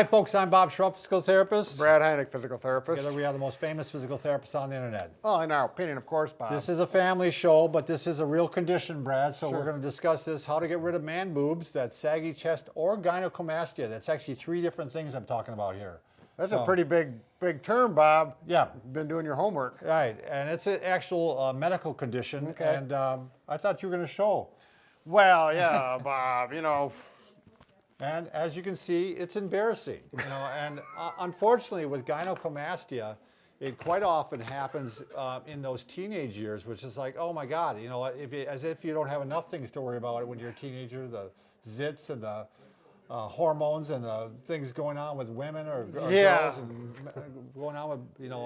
Hi, folks. I'm Bob Schrupp, physical therapist. Brad Heineck, physical therapist. Together we are the most famous physical therapists on the internet. Oh, in our opinion, of course, Bob. This is a family show, but this is a real condition, Brad. So Sure. we're going to discuss this: how to get rid of man boobs, that saggy chest, or gynecomastia. That's actually three different things I'm talking about here. That's a pretty big term, Bob. Yeah. Been doing your homework. Right, and it's an actual medical condition. Okay. And I thought you were going to show. Well, yeah, Bob. And as you can see, it's embarrassing, and unfortunately with gynecomastia, it quite often happens in those teenage years, which is like, oh my God, as if you don't have enough things to worry about when you're a teenager, the zits and the hormones and the things going on with women or girls and going on with,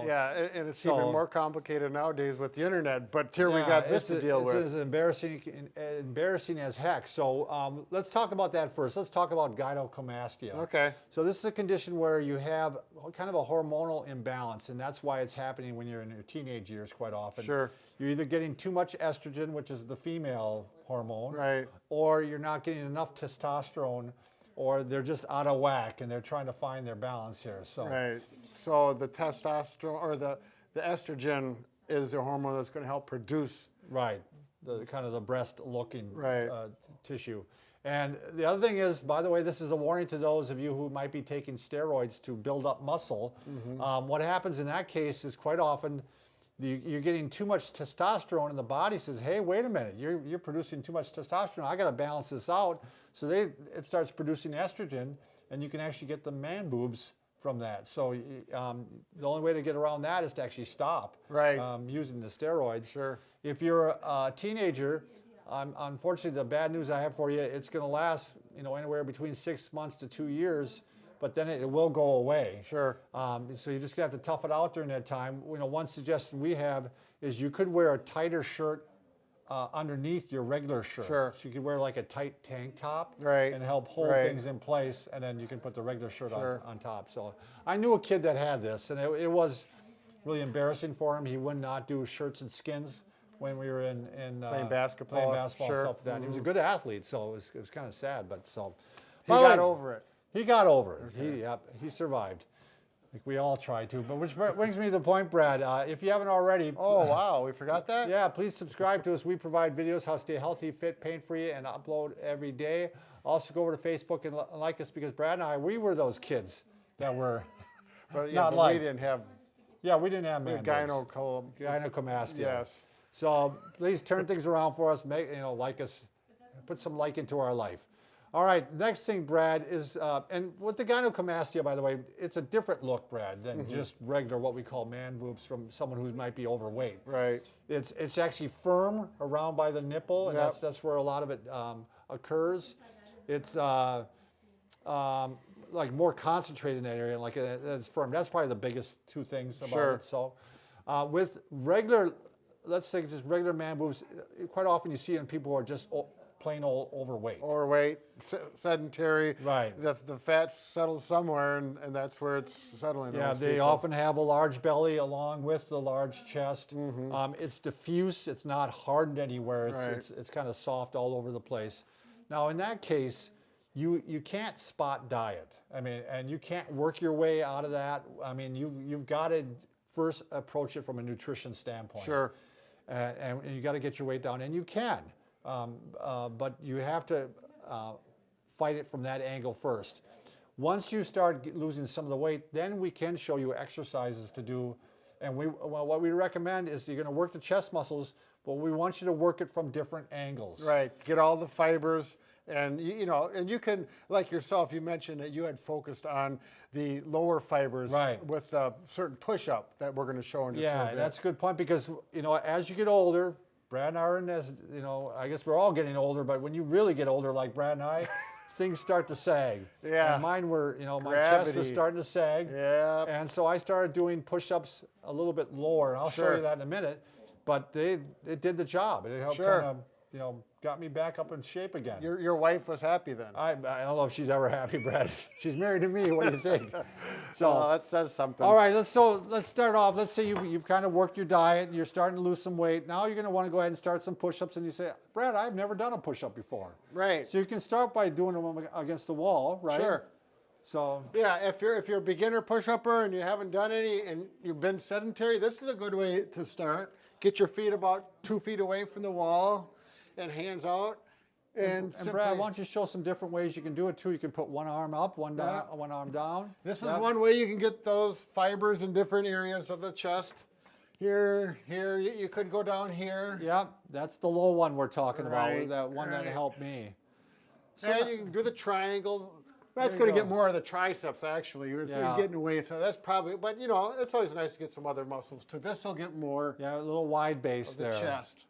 Yeah, and it's even more complicated nowadays with the internet, but here we got this to deal with. It's as embarrassing as heck. So let's talk about that first. Let's talk about gynecomastia. Okay. So this is a condition where you have kind of a hormonal imbalance, and that's why it's happening when you're in your teenage years quite often. Sure. You're either getting too much estrogen, which is the female hormone, Right. or you're not getting enough testosterone, or they're just out of whack and they're trying to find their balance here. So Right. So the testosterone or the estrogen is the hormone that's going to help produce. right, the kind of the breast-looking Right. tissue. And the other thing is, by the way, this is a warning to those of you who might be taking steroids to build up muscle. What happens in that case is quite often you're getting too much testosterone, and the body says, "Hey, wait a minute, you're producing too much testosterone. I got to balance this out." So it starts producing estrogen, and you can actually get the man boobs from that. So the only way to get around that is to actually stop Right. using the steroids. Sure. If you're a teenager, unfortunately, the bad news I have for you, it's going to last anywhere between 6 months to 2 years, but then it will go away. Sure. So you just have to tough it out during that time. One suggestion we have is you could wear a tighter shirt underneath your regular shirt. Sure. So you could wear like a tight tank top Right. and help hold Right. things in place, and then you can put the regular shirt Sure. on top. So I knew a kid that had this, and it was really embarrassing for him. He would not do shirts and skins when we were in Playing basketball. playing basketball Sure. and stuff like that. He was a good athlete, so it was kind of sad, but so. He By the got way, over it. He got over it. He survived. I think we all try to. But which brings me to the point, Brad. If you haven't already, Oh, wow. We forgot that? yeah, please subscribe to us. We provide videos how to stay healthy, fit, pain-free, and upload every day. Also, go over to Facebook and like us, because Brad and I, we were those kids that were But, not but liked. we didn't have we didn't have man boobs. gynecomastia. Gynecomastia. So please turn things around for us. Like us, put some like into our life. All right, next thing, Brad, is, and with the gynecomastia, by the way, it's a different look, Brad, than just regular, what we call man boobs from someone who might be overweight. Right. It's actually firm around by the nipple, and Yep. that's where a lot of it occurs. It's like more concentrated in that area, like it's firm. That's probably the biggest two things about Sure. it. So with regular, let's say just regular man boobs, quite often you see it in people who are just plain old overweight. Overweight, sedentary. Right. The fat settles somewhere, and that's where it's settling. Yeah, those they people. often have a large belly along with the large chest. It's diffuse. It's not hardened anywhere. It's kind of soft all over the place. Now, in that case, you can't spot diet. I mean, and you can't work your way out of that. I mean, you've got to first approach it from a nutrition standpoint. Sure. And you got to get your weight down, and you can. But you have to fight it from that angle first. Once you start losing some of the weight, then we can show you exercises to do. And what we recommend is you're going to work the chest muscles, but we want you to work it from different angles. Right. Get all the fibers, and and you can, like yourself, you mentioned that you had focused on the lower fibers, Right. with a certain push-up that we're going to show in just a Yeah, little bit. that's a good point, because as you get older, Brad and I are I guess we're all getting older, but when you really get older, like Brad and I, things start to sag. Yeah. And mine were, my chest was Gravity. starting to sag. Yeah. And so I started doing push-ups a little bit lower, and I'll show Sure. you that in a minute. But it did the job. It helped Sure. kind of, got me back up in shape again. Your wife was happy then. I don't know if she's ever happy, Brad. She's married to me. What do you think? So. That says something. All right, let's start off. Let's say you've kind of worked your diet, you're starting to lose some weight. Now you're going to want to go ahead and start some push-ups, and you say, Brad, I've never done a push-up before. Right. So you can start by doing them against the wall, right? Sure. So Yeah, if you're a beginner push-upper and you haven't done any and you've been sedentary, this is a good way to start. Get your feet about 2 feet away from the wall and hands out. And Brad, why don't you show some different ways you can do it too? You can put one arm up, one down, Yeah. one arm down. This is one way you can get those fibers in different areas of the chest. Here, you could go down here. Yep, that's the low one we're talking Right, about. That one that right. helped me. And you can do the triangle. That's There going you to get go. more of the triceps, actually. You're Yeah. getting away from that's probably, but you know, it's always nice to get some other muscles too. This will get more Yeah, a little wide base of the there. chest.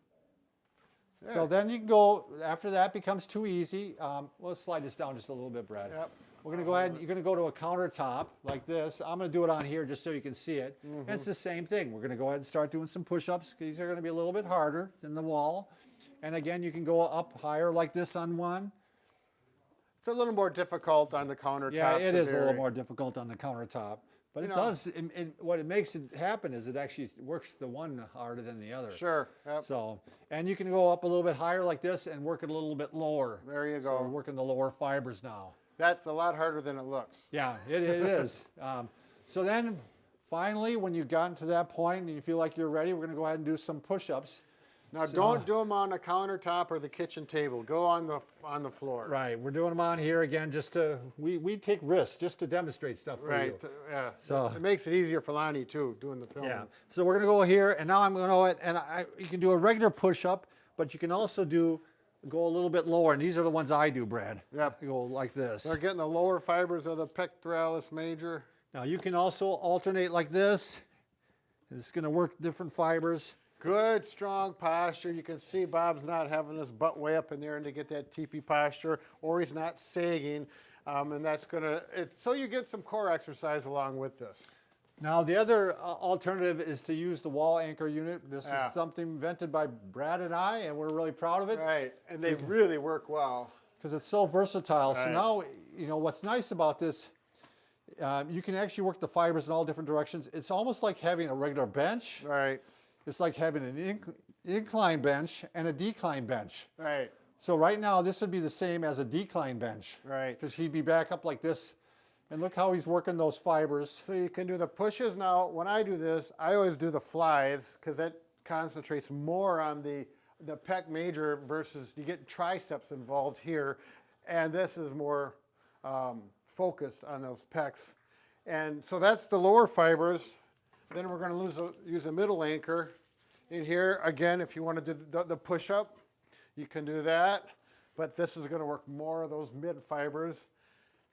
So then you can go, after that becomes too easy. Let's slide this down just a little bit, Brad. Yep. We're going to go ahead, you're going to go to a countertop like this. I'm going to do it on here just so you can see it. And it's the same thing. We're going to go ahead and start doing some push-ups. These are going to be a little bit harder than the wall. And again, you can go up higher like this on one. It's a little more difficult on the countertop. Yeah, it to is a little vary. more difficult on the countertop. But You it know. does, what it makes it happen is it actually works the one harder than the other. Sure. Yep. So, and you can go up a little bit higher like this and work it a little bit lower. There you So we're go. working the lower fibers now. That's a lot harder than it looks. Yeah, it is. So then finally, when you've gotten to that point and you feel like you're ready, we're going to go ahead and do some push-ups. Now, don't do them on the countertop or the kitchen table. Go on the floor. Right, we're doing them on here again just to, we take risks just to demonstrate stuff for Right. you. Yeah. So- it makes it easier for Lonnie too, doing the filming. Yeah, so we're going to go here, and now I'm going to, and you can do a regular push-up, but you can also go a little bit lower, and these are the ones I do, Brad. Yep. You go like this. They're getting the lower fibers of the pectoralis major. Now you can also alternate like this. It's going to work different fibers. Good, strong posture. You can see Bob's not having his butt way up in there and to get that teepee posture, or he's not sagging, and that's gonna. So you get some core exercise along with this. Now the other alternative is to use the wall anchor unit. This Yeah. is something invented by Brad and I, and we're really proud of it Right, and they really work well. because it's so versatile. So Right. now, what's nice about this, you can actually work the fibers in all different directions. It's almost like having a regular bench. Right, It's like having an incline bench and a decline bench. right, So right now, this would be the same as a decline bench. right. Because he'd be back up like this. And look how he's working those fibers. So you can do the pushes. Now, when I do this, I always do the flies because that concentrates more on the pec major versus you get triceps involved here. And this is more focused on those pecs. And so that's the lower fibers. Then we're going to use a middle anchor. In here, again, if you want to do the push-up, you can do that. But this is going to work more of those mid fibers.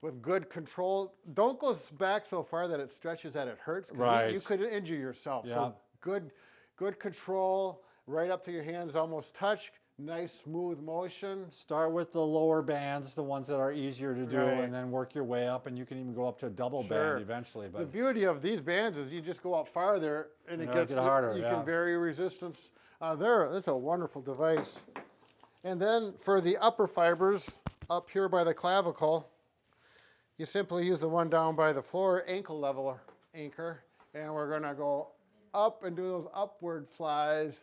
With good control, don't go back so far that it stretches that it hurts. 'Cause Right. You could injure yourself. Yeah. So good control, right up to your hands, almost touch. Nice smooth motion. Start with the lower bands, the ones that are easier to do, Right. and then work your way up, and you can even go up to a double Sure. band eventually. The But beauty of these bands is you just go up farther and it Yeah, gets get harder, You yeah. can vary resistance. That's a wonderful device. And then for the upper fibers up here by the clavicle, you simply use the one down by the floor, ankle level anchor, and we're going to go up and do those upward flies.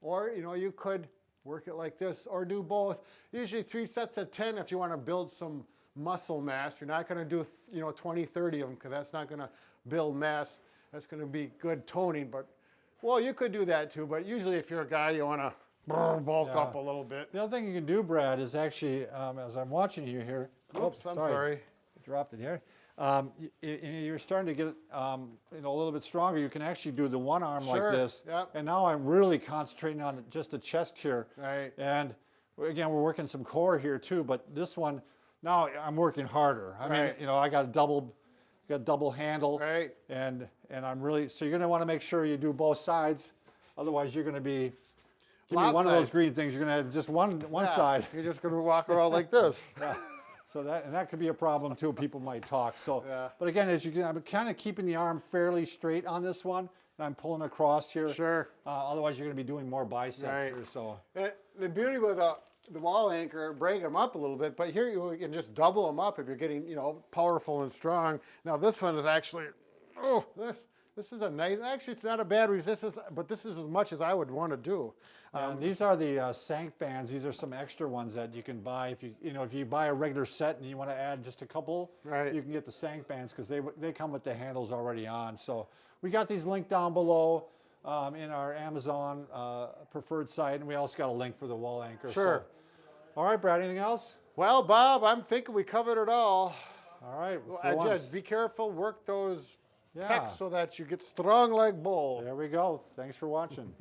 Or, you could work it like this or do both. Usually 3 sets of 10 if you want to build some muscle mass. You're not going to do, 20, 30 of them because that's not going to build mass. That's going to be good toning. But, well, you could do that too. But usually if you're a guy, you want to bulk Yeah. up a little bit. the other thing you can do, Brad, is actually, as I'm watching you here, Oops, I'm sorry. dropped it here. You're starting to get a little bit stronger. You can actually do the one arm Sure, like this. yep. And now I'm really concentrating on just the chest here. Right. And again, we're working some core here too, but this one, now I'm working harder. I Right. mean, I got a double handle. Right. And I'm really, so you're going to want to make sure you do both sides. Otherwise, you're going to be, give me one of Lopsided. those green things. You're going to have just one Yeah, side. You're just going to walk around like this. So that could be a problem too. People might talk. So, Yeah. but again, as you can, I'm kind of keeping the arm fairly straight on this one, and I'm pulling across here. Sure. Otherwise, you're going to be doing more bicep Right. here. So, The beauty with the wall anchor, break them up a little bit, but here you can just double them up if you're getting, powerful and strong. Now this one is actually, This is a nice, actually it's not a bad resistance, but this is as much as I would want to do. And these are the Sank bands. These are some extra ones that you can buy if if you buy a regular set and you want to add just a couple. Right. You can get the Sank bands because they come with the handles already on. So we got these linked down below in our Amazon preferred site, and we also got a link for the wall anchor. Sure. So, all right, Brad. Anything else? Well, Bob, I'm thinking we covered it all. All right. Just be careful, work those Yeah. pecs so that you get strong like bull. There we go. Thanks for watching.